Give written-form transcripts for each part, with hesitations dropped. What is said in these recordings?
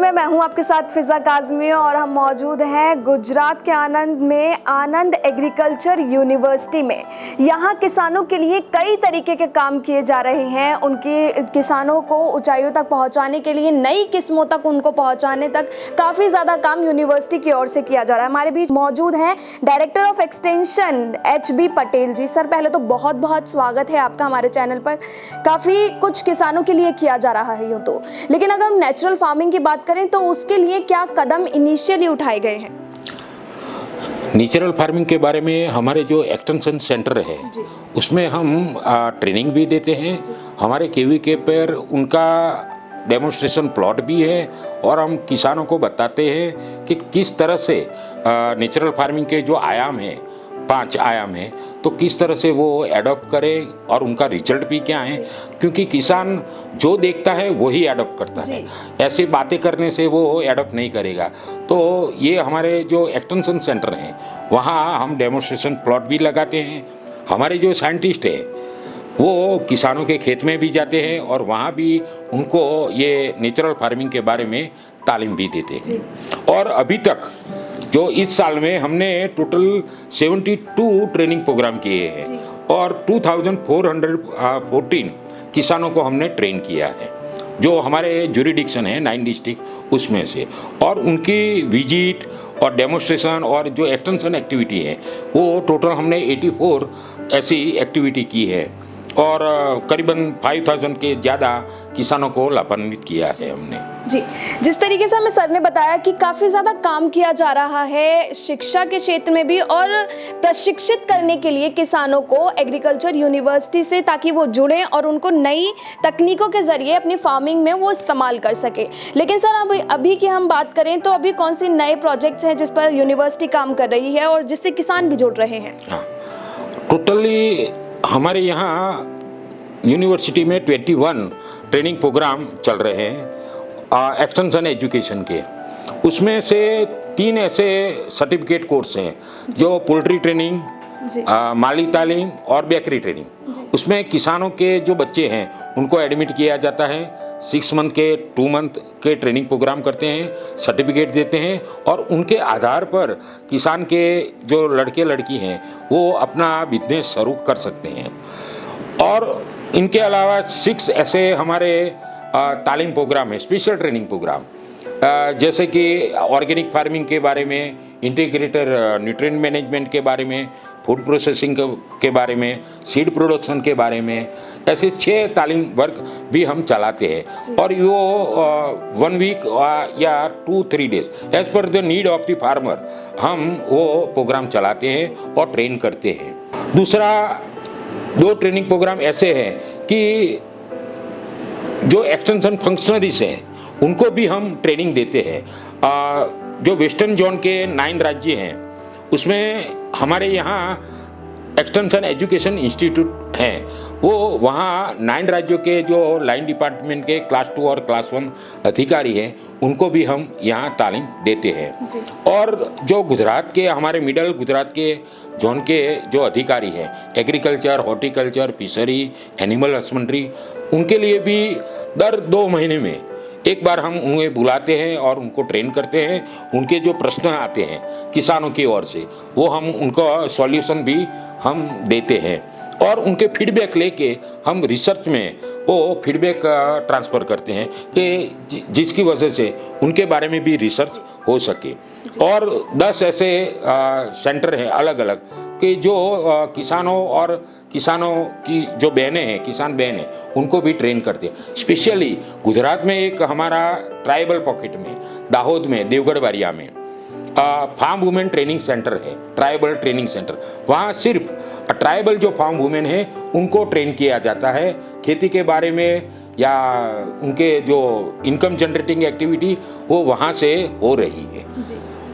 में मैं हूं आपके साथ फिजा काजमी और हम मौजूद हैं गुजरात के आनंद में आनंद एग्रीकल्चर यूनिवर्सिटी में। यहां किसानों के लिए कई तरीके के काम किए जा रहे हैं। उनके किसानों को ऊंचाइयों तक पहुंचाने के लिए, नई किस्मों तक उनको पहुंचाने तक काफ़ी ज़्यादा काम यूनिवर्सिटी की ओर से किया जा रहा है। हमारे बीच मौजूद हैं director of extension HB Patel ji. Sir, पहले तो बहुत बहुत स्वागत है आपका हमारे चैनल पर। काफ़ी कुछ किसानों के लिए किया जा रहा है यूँ तो, लेकिन अगर हम नेचुरल फार्मिंग की बात करें तो उसके लिए क्या कदम इनिशियली उठाए गए हैं? नेचुरल फार्मिंग के बारे में हमारे जो एक्सटेंशन सेंटर है उसमें हम ट्रेनिंग भी देते हैं। हमारे KVK पर उनका डेमोन्स्ट्रेशन प्लॉट भी है और हम किसानों को बताते हैं कि किस तरह से नेचुरल फार्मिंग के जो आयाम हैं, 5 आयाम हैं, तो किस तरह से वो एडॉप्ट करे और उनका रिजल्ट भी क्या है, क्योंकि किसान जो देखता है वही एडॉप्ट करता है। ऐसी बातें करने से वो एडॉप्ट नहीं करेगा। तो ये हमारे जो एक्सटेंशन सेंटर हैं वहाँ हम डेमोन्स्ट्रेशन प्लॉट भी लगाते हैं। हमारे जो साइंटिस्ट हैं वो किसानों के खेत में भी जाते हैं और वहाँ भी उनको ये नेचुरल फार्मिंग के बारे में तालीम भी देते हैं। और अभी तक जो इस साल में हमने टोटल 72 ट्रेनिंग प्रोग्राम किए हैं और 2414 किसानों को हमने ट्रेन किया है, जो हमारे ज्यूरिडिक्शन है 9 डिस्ट्रिक्ट उसमें से। और उनकी विजिट और डेमोन्स्ट्रेशन और जो एक्सटेंशन एक्टिविटी है वो टोटल हमने 84 ऐसी एक्टिविटी की है और करीबन 5000 के ज़्यादा किसानों को लाभान्वित किया है हमने। जी, जिस तरीके से हमें सर ने बताया कि काफ़ी ज़्यादा काम किया जा रहा है शिक्षा के क्षेत्र में भी और प्रशिक्षित करने के लिए किसानों को एग्रीकल्चर यूनिवर्सिटी से, ताकि वो जुड़ें और उनको नई तकनीकों के ज़रिए अपनी फार्मिंग में वो इस्तेमाल कर सके। लेकिन सर, अभी की हम बात करें तो अभी कौन से नए प्रोजेक्ट्स हैं जिस पर यूनिवर्सिटी काम कर रही है और जिससे किसान भी जुड़ रहे हैं? हाँ, टोटली हमारे यहाँ यूनिवर्सिटी में 21 ट्रेनिंग प्रोग्राम चल रहे हैं एक्सटेंशन एजुकेशन के। उसमें से 3 ऐसे सर्टिफिकेट कोर्स हैं जो पोल्ट्री ट्रेनिंग, माली तालीम और बेकरी ट्रेनिंग। उसमें किसानों के जो बच्चे हैं उनको एडमिट किया जाता है। 6 मंथ के 2 मंथ के ट्रेनिंग प्रोग्राम करते हैं, सर्टिफिकेट देते हैं और उनके आधार पर किसान के जो लड़के लड़की हैं वो अपना बिजनेस शुरू कर सकते हैं। और इनके अलावा 6 ऐसे हमारे तालीम प्रोग्राम है, स्पेशल ट्रेनिंग प्रोग्राम, जैसे कि ऑर्गेनिक फार्मिंग के बारे में, इंटीग्रेटेड न्यूट्रिएंट मैनेजमेंट के बारे में, फूड प्रोसेसिंग के बारे में, सीड प्रोडक्शन के बारे में। ऐसे 6 तालीम वर्ग भी हम चलाते हैं और वो 1 वीक या 2-3 days as per the need of the farmer हम वो प्रोग्राम चलाते हैं और ट्रेन करते हैं। दूसरा 2 ट्रेनिंग प्रोग्राम ऐसे हैं कि जो एक्सटेंशन फंक्शनरीज हैं उनको भी हम ट्रेनिंग देते हैं। जो वेस्टर्न जोन के 9 राज्य हैं उसमें हमारे यहाँ एक्सटेंशन एजुकेशन इंस्टीट्यूट हैं, वो वहाँ 9 राज्यों के जो लाइन डिपार्टमेंट के क्लास 2 और क्लास 1 अधिकारी हैं उनको भी हम यहाँ तालीम देते हैं। और जो गुजरात के, हमारे मिडल गुजरात के जोन के जो अधिकारी हैं, agriculture, horticulture, fishery, animal husbandry, उनके लिए भी दर 2 महीने में एक बार हम उन्हें बुलाते हैं और उनको ट्रेन करते हैं। उनके जो प्रश्न आते हैं किसानों की ओर से वो हम उनको सॉल्यूशन भी हम देते हैं और उनके फीडबैक लेके हम रिसर्च में वो फीडबैक ट्रांसफ़र करते हैं कि जिसकी वजह से उनके बारे में भी रिसर्च हो सके। और 10 ऐसे सेंटर हैं अलग अलग कि जो किसानों की जो बहनें हैं, किसान बहनें, उनको भी ट्रेन करते हैं। स्पेशली गुजरात में एक हमारा ट्राइबल पॉकेट में, दाहोद में, देवगढ़ बारिया में फार्म वुमेन ट्रेनिंग सेंटर है, ट्राइबल ट्रेनिंग सेंटर। वहाँ सिर्फ ट्राइबल जो फार्म वुमेन हैं उनको ट्रेन किया जाता है खेती के बारे में, या उनके जो इनकम जनरेटिंग एक्टिविटी वो वहाँ से हो रही है।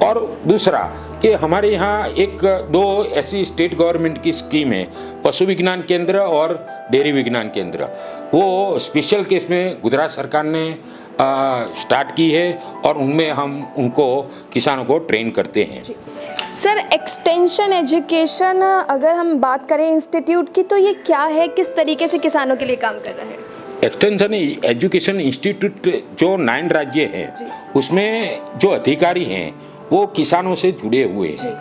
और दूसरा कि हमारे यहाँ 1-2 ऐसी स्टेट गवर्नमेंट की स्कीम है, पशु विज्ञान केंद्र और डेयरी विज्ञान केंद्र। वो स्पेशल केस में गुजरात सरकार ने स्टार्ट की है और उनमें हम उनको किसानों को ट्रेन करते हैं। सर, एक्सटेंशन एजुकेशन अगर हम बात करें इंस्टीट्यूट की, तो ये क्या है, किस तरीके से किसानों के लिए काम कर रहे हैं? एक्सटेंशन एजुकेशन इंस्टीट्यूट जो 9 राज्य हैं उसमें जो अधिकारी हैं वो किसानों से जुड़े हुए हैं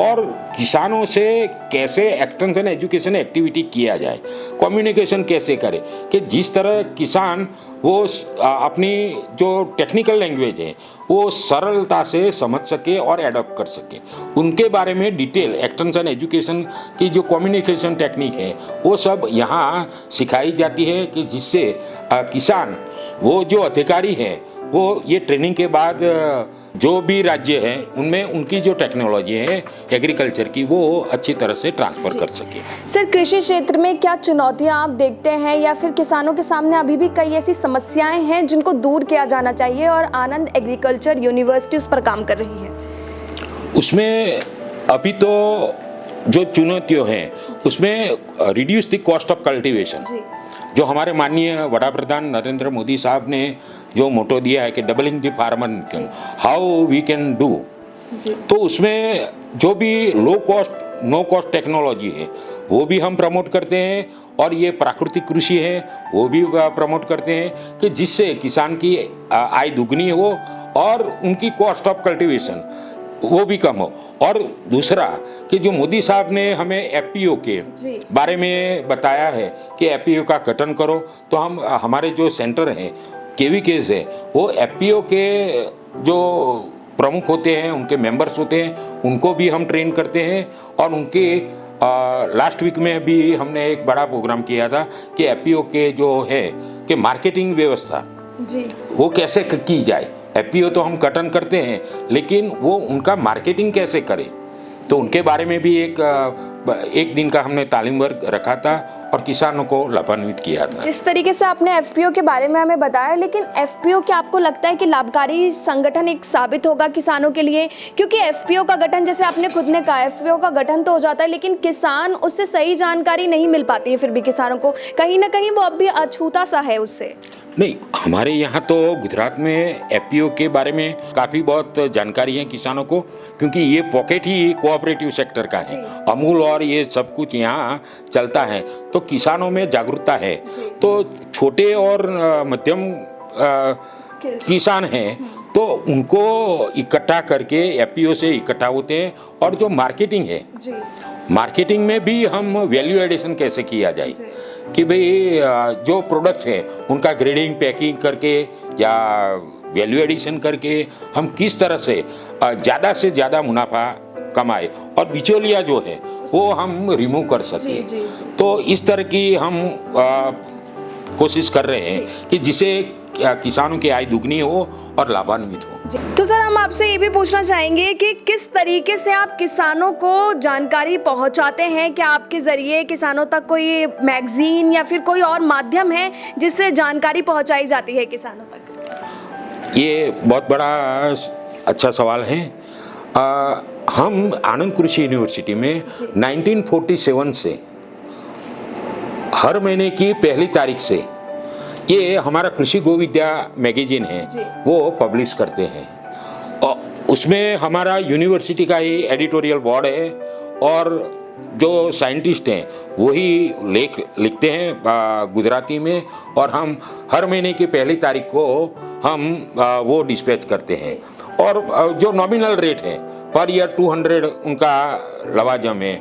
और किसानों से कैसे एक्सटेंशन एजुकेशन एक्टिविटी किया जाए, कम्युनिकेशन कैसे करें कि जिस तरह किसान वो अपनी जो टेक्निकल लैंग्वेज है वो सरलता से समझ सके और एडॉप्ट कर सके, उनके बारे में डिटेल एक्सटेंशन एजुकेशन की जो कम्युनिकेशन टेक्निक है वो सब यहाँ सिखाई जाती है कि जिससे किसान वो जो अधिकारी हैं वो ये ट्रेनिंग के बाद जो भी राज्य है उनमें उनकी जो टेक्नोलॉजी है एग्रीकल्चर की वो अच्छी तरह से ट्रांसफ़र कर सके। सर, कृषि क्षेत्र में क्या चुनौतियां आप देखते हैं या फिर किसानों के सामने अभी भी कई ऐसी समस्याएं हैं जिनको दूर किया जाना चाहिए और आनंद एग्रीकल्चर यूनिवर्सिटी उस पर काम कर रही है? उसमें अभी तो जो चुनौतियाँ हैं उसमें reduce the cost of cultivation, जो हमारे माननीय वड़ा प्रधान नरेंद्र मोदी साहब ने जो मोटो दिया है कि doubling the farmer income, how we can do, तो उसमें जो भी low cost no cost technology है वो भी हम प्रमोट करते हैं और ये प्राकृतिक कृषि है वो भी प्रमोट करते हैं कि जिससे किसान की आय दुगनी हो और उनकी कॉस्ट ऑफ कल्टीवेशन वो भी कम हो। और दूसरा कि जो मोदी साहब ने हमें एफपीओ के बारे में बताया है कि एफपीओ का गठन करो, तो हम हमारे जो सेंटर हैं केवीकेस है वो एफपीओ के जो प्रमुख होते हैं उनके मेंबर्स होते हैं उनको भी हम ट्रेन करते हैं और उनके लास्ट वीक में भी हमने एक बड़ा प्रोग्राम किया था कि एफपीओ के जो है कि मार्केटिंग व्यवस्था वो कैसे की जाए। एफपीओ तो हम गठन करते हैं लेकिन वो उनका मार्केटिंग कैसे करें, तो उनके बारे में भी एक दिन का हमने तालीम वर्ग रखा था और किसानों को लाभान्वित किया था। जिस तरीके से आपने एफपीओ के बारे में हमें बताया, लेकिन एफपीओ क्या आपको लगता है कि लाभकारी संगठन एक साबित होगा किसानों के लिए? क्योंकि एफपीओ का गठन, जैसे आपने खुद ने कहा, एफपीओ का गठन तो हो जाता है लेकिन किसान उससे सही जानकारी नहीं मिल पाती है, फिर भी किसानों को कहीं ना कहीं वो अब भी अछूता सा है उससे। नहीं, हमारे यहाँ तो गुजरात में एफपीओ के बारे में काफ़ी बहुत जानकारी है किसानों को, क्योंकि ये पॉकेट ही कोऑपरेटिव सेक्टर का है, अमूल और ये सब कुछ यहाँ चलता है, तो किसानों में जागरूकता है। तो छोटे और मध्यम किसान हैं तो उनको इकट्ठा करके एफपीओ से इकट्ठा होते हैं और जो मार्केटिंग है, मार्केटिंग में भी हम वैल्यू एडिशन कैसे किया जाए कि भाई जो प्रोडक्ट है उनका ग्रेडिंग पैकिंग करके या वैल्यू एडिशन करके हम किस तरह से ज़्यादा मुनाफा कमाए और बिचौलिया जो है वो हम रिमूव कर सके। तो इस तरह की हम कोशिश कर रहे हैं कि जिसे किसानों की आय दुगनी हो और लाभान्वित हो। तो सर, हम आपसे ये भी पूछना चाहेंगे कि किस तरीके से आप किसानों को जानकारी पहुंचाते हैं? क्या आपके जरिए किसानों तक कोई मैगजीन या फिर कोई और माध्यम है जिससे जानकारी पहुंचाई जाती है किसानों तक? ये बहुत बड़ा अच्छा सवाल है। हम आनंद कृषि यूनिवर्सिटी में 1947 से हर महीने की पहली तारीख से ये हमारा कृषि गोविद्या मैगजीन है वो पब्लिश करते हैं और उसमें हमारा यूनिवर्सिटी का ही एडिटोरियल बोर्ड है और जो साइंटिस्ट हैं वही लेख लिखते हैं गुजराती में और हम हर महीने की पहली तारीख को हम वो डिस्पैच करते हैं और जो नॉमिनल रेट है पर ईयर 200 उनका लवाजम है।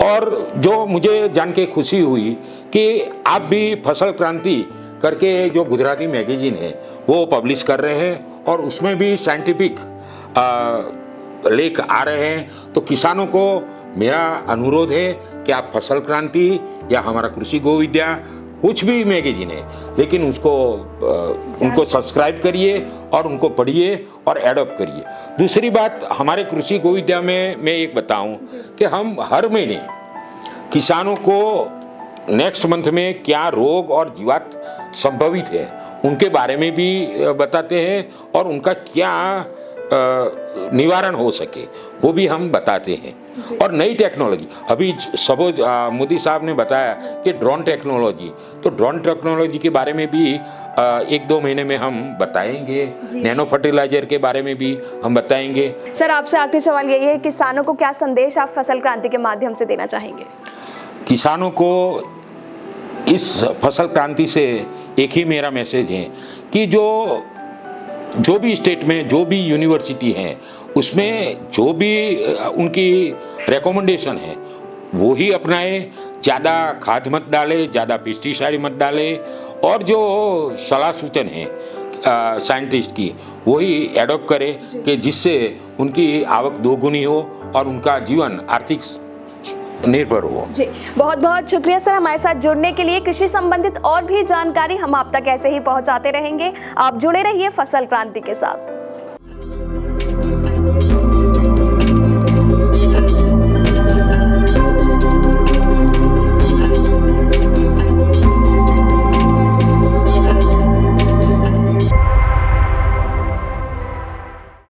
और जो मुझे जान के खुशी हुई कि आप भी फसल क्रांति करके जो गुजराती मैगजीन है वो पब्लिश कर रहे हैं और उसमें भी साइंटिफिक लेख आ रहे हैं, तो किसानों को मेरा अनुरोध है कि आप फसल क्रांति या हमारा कृषि गोविद्या कुछ भी मैगजीन है लेकिन उसको उनको सब्सक्राइब करिए और उनको पढ़िए और एडॉप्ट करिए। दूसरी बात, हमारे कृषि गोविद्या में मैं एक बताऊं कि हम हर महीने किसानों को नेक्स्ट मंथ में क्या रोग और जीवात संभवित है उनके बारे में भी बताते हैं और उनका क्या निवारण हो सके वो भी हम बताते हैं। और नई टेक्नोलॉजी अभी सपोज मोदी साहब ने बताया कि ड्रोन टेक्नोलॉजी, तो ड्रोन टेक्नोलॉजी के बारे में भी 1-2 महीने में हम बताएंगे। नैनो फर्टिलाइजर के बारे में भी हम बताएंगे। सर, आपसे आखिरी सवाल यही है, किसानों को क्या संदेश आप फसल क्रांति के माध्यम से देना चाहेंगे? किसानों को इस फसल क्रांति से एक ही मेरा मैसेज है कि जो भी स्टेट में जो भी यूनिवर्सिटी है उसमें जो भी उनकी रिकमेंडेशन है वो ही अपनाए। ज़्यादा खाद मत डाले, ज़्यादा पेस्टिसाइड मत डाले, और जो सलाह सूचन है साइंटिस्ट की वही एडॉप्ट करे कि जिससे उनकी आवक दोगुनी हो और उनका जीवन आर्थिक निर्भर हो। जी, बहुत बहुत शुक्रिया सर हमारे साथ जुड़ने के लिए। कृषि संबंधित और भी जानकारी हम आप तक ऐसे ही पहुंचाते रहेंगे। आप जुड़े रहिए फसल क्रांति के साथ।